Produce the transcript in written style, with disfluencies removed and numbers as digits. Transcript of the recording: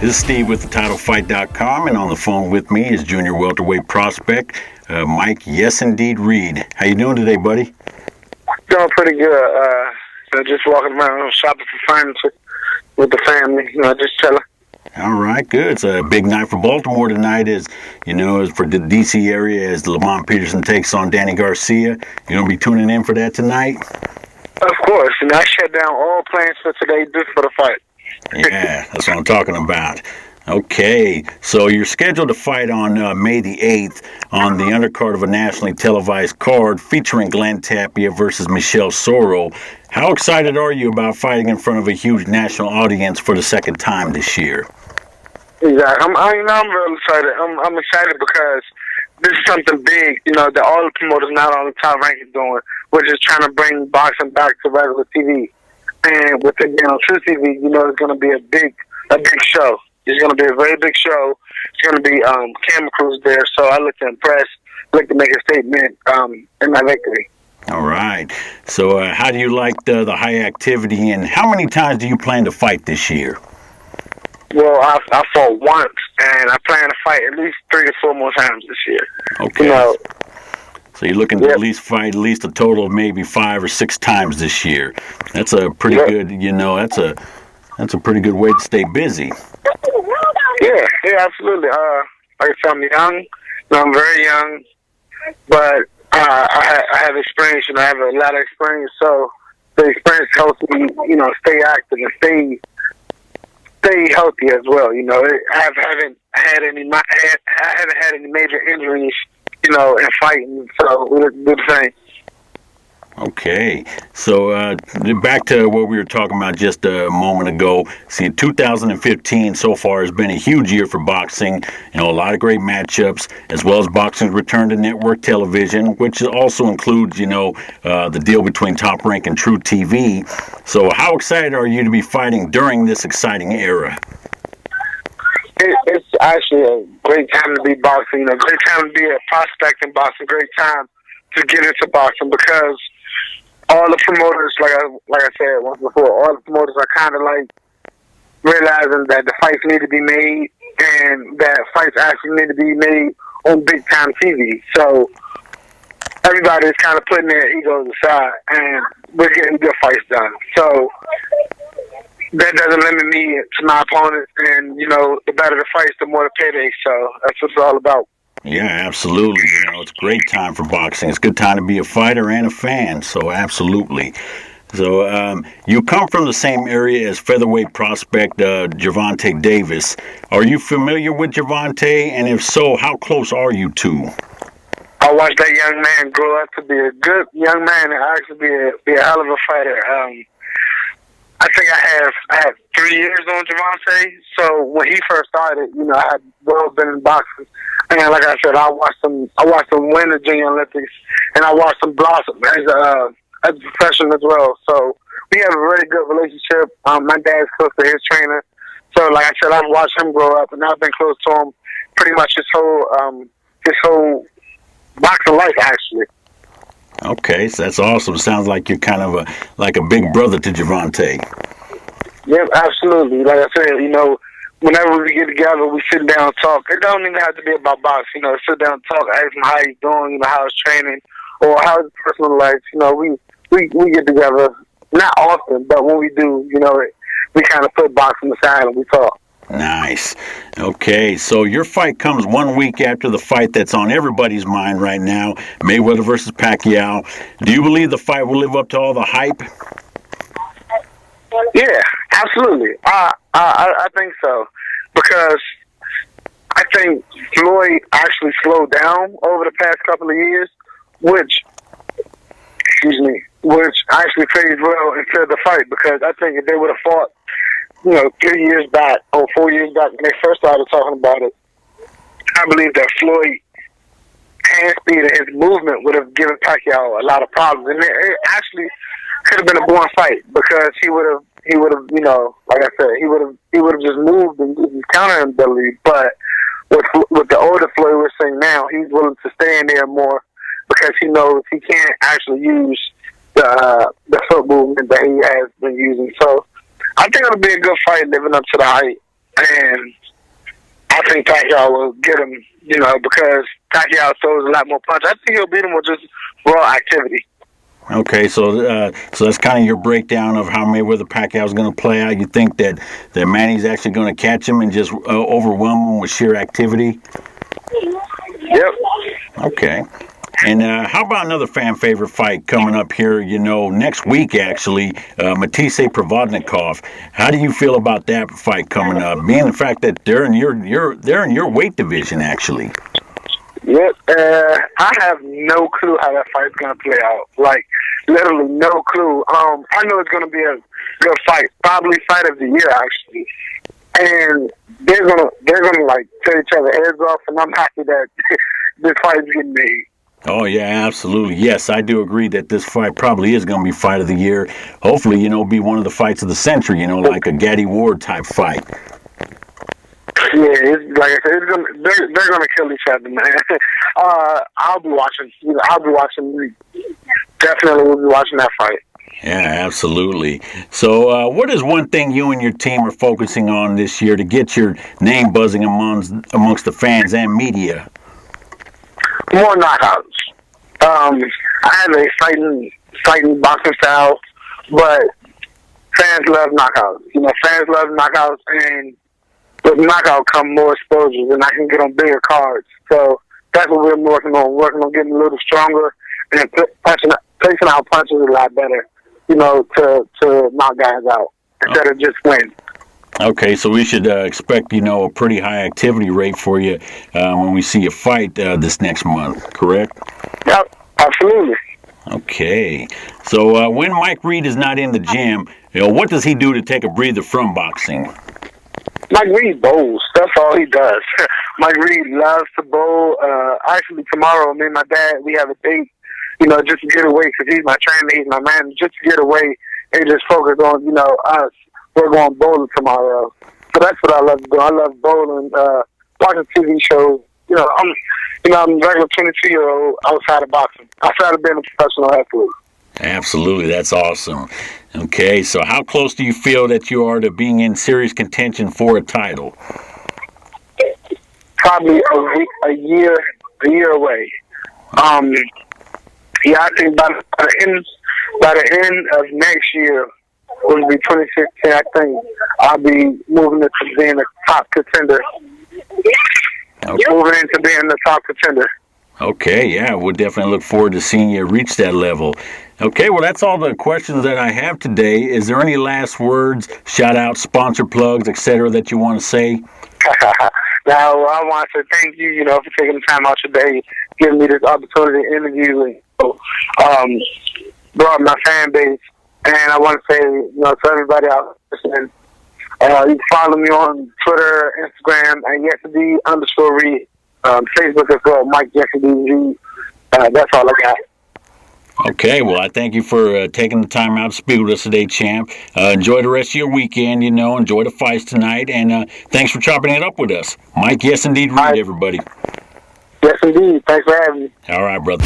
This is Steve with TheTitleFight.com, and on the phone with me is junior welterweight prospect Mike Yes Indeed Reed. How you doing today, buddy? Doing pretty good. Just walking around shopping for furniture with the family. Just chilling. All right, good. It's a big night for Baltimore tonight, as for the D.C. area, as Lamont Peterson takes on Danny Garcia. You gonna be tuning in for that tonight? Of course. I shut down all plans for today just for the fight. Yeah, that's what I'm talking about. Okay, so you're scheduled to fight on May the 8th on the undercard of a nationally televised card featuring Glenn Tapia versus Michelle Soro. How excited are you about fighting in front of a huge national audience for the second time this year? Exactly. I'm real excited. I'm excited because this is something big, that all the promoters, not only Top Rank, is doing. We're just trying to bring boxing back to regular TV. And with it being on True TV, it's going to be a big show. It's going to be a very big show. It's going to be camera crews there, so I look to impress, look to make a statement in my victory. All right. So how do you like the high activity, and how many times do you plan to fight this year? Well, I fought once, and I plan to fight at least 3 to 4 more times this year. Okay. So you're looking to at least fight at least a total of maybe 5 or 6 times this year. That's a pretty good, that's a pretty good way to stay busy. Yeah, absolutely. Like I said, I'm young. I'm very young, but I have experience, I have a lot of experience. So the experience helps me, stay active and stay healthy as well. I haven't had any major injuries, in fighting. So we'll do the same. Okay, so back to what we were talking about just a moment ago. See, 2015 so far has been a huge year for boxing. A lot of great matchups, as well as boxing's return to network television, which also includes, the deal between Top Rank and True TV. So how excited are you to be fighting during this exciting era? It's actually a great time to be boxing, great time to be a prospect in boxing, great time to get into boxing because all the promoters, like I said once before, all the promoters are kind of like realizing that the fights need to be made and that fights actually need to be made on big time TV. So everybody is kind of putting their egos aside and we're getting good fights done. So that doesn't limit me to my opponents, and the better the fights, the more the payday. So that's what it's all about. Yeah, absolutely. It's a great time for boxing. It's a good time to be a fighter and a fan, so absolutely. So you come from the same area as featherweight prospect Gervonta Davis. Are you familiar with Gervonta? And if so, how close are you two? I watched that young man grow up to be a good young man and actually be a hell of a fighter. I think I have 3 years on Gervonta. So when he first started, I had well been in boxing. And like I said, I watched him win the Junior Olympics, and I watched him blossom as a professional as well. So we have a very good relationship. My dad's close to his trainer. So like I said, I've watched him grow up, and I've been close to him pretty much his whole boxing life, actually. Okay, so that's awesome. Sounds like you're kind of a big brother to Gervonta. Yep, absolutely. Like I said, whenever we get together, we sit down and talk. It don't even have to be about boxing. Sit down and talk, ask him how he's doing, how he's training, or how his personal life. We get together, not often, but when we do, we kind of put boxing aside and we talk. Nice. Okay, so your fight comes 1 week after the fight that's on everybody's mind right now, Mayweather versus Pacquiao. Do you believe the fight will live up to all the hype? Yeah, absolutely. I think so, because I think Floyd actually slowed down over the past couple of years, which actually played well into the fight, because I think if they would have fought 3 years back or 4 years back when they first started talking about it, I believe that Floyd hand speed and his movement would have given Pacquiao a lot of problems, and it actually could have been a boring fight because he would have, like I said, he would have just moved and used his counter ability. But with the older Floyd we're seeing now, he's willing to stay in there more because he knows he can't actually use the foot movement that he has been using. So I think it'll be a good fight living up to the hype. and I think Pacquiao will get him, because Pacquiao throws a lot more punch. I think he'll beat him with just raw activity. Okay, so that's kind of your breakdown of how Mayweather-Pacquiao is going to play out. You think that Manny's actually going to catch him and just overwhelm him with sheer activity? Yep. Okay. And how about another fan favorite fight coming up here? Next week actually, Matthysse Provodnikov. How do you feel about that fight coming up? Being the fact that they're in your weight division actually. Yep. I have no clue how that fight's gonna play out. Like literally no clue. I know it's gonna be a good fight, probably fight of the year actually. And they're gonna like tear each other heads off, and I'm happy that this fight's getting made. Oh, yeah, absolutely. Yes, I do agree that this fight probably is going to be fight of the year. Hopefully, be one of the fights of the century, like a Gaddy Ward type fight. Yeah, it's, like I said, they're gonna kill each other, man. I'll be watching. Definitely will be watching that fight. Yeah, absolutely. So, what is one thing you and your team are focusing on this year to get your name buzzing amongst the fans and media? More knockouts. I have a fighting boxing style, but fans love knockouts. Fans love knockouts, and with knockout come more exposures, and I can get on bigger cards. So that's what we're working on getting a little stronger and placing out punches a lot better, to knock guys out instead of just win. Okay, so we should expect, a pretty high activity rate for you when we see you fight this next month, correct? Yep, absolutely. Okay, so when Mike Reed is not in the gym, what does he do to take a breather from boxing? Mike Reed bowls. That's all he does. Mike Reed loves to bowl. Actually, tomorrow, me and my dad, we have a date, just to get away, because he's my trainer, he's my man, just to get away and just focus on, us. We're going bowling tomorrow. So that's what I love to do. I love bowling, watching TV shows. I'm a regular 22-year-old outside of boxing, outside of being a professional athlete. Absolutely, that's awesome. Okay, so how close do you feel that you are to being in serious contention for a title? Probably a year away. Yeah, I think by the end of next year, which will be 2016, I think I'll be moving into being a top contender. Okay. Moving into being the top contender. Okay, yeah, we'll definitely look forward to seeing you reach that level. Okay, well, that's all the questions that I have today. Is there any last words, shout-outs, sponsor plugs, etc., that you want to say? Now, I want to thank you, for taking the time out today, giving me this opportunity to interview and grow up my fan base. And I want to say, to everybody out listening, you can follow me on Twitter, Instagram, and YesIndeed_Reed. Facebook as well, Mike YesIndeed. That's all I got. Okay, well, I thank you for taking the time out to speak with us today, champ. Enjoy the rest of your weekend, enjoy the fights tonight, and thanks for chopping it up with us. Mike YesIndeed Reed, everybody. Yes, indeed. Thanks for having me. All right, brother.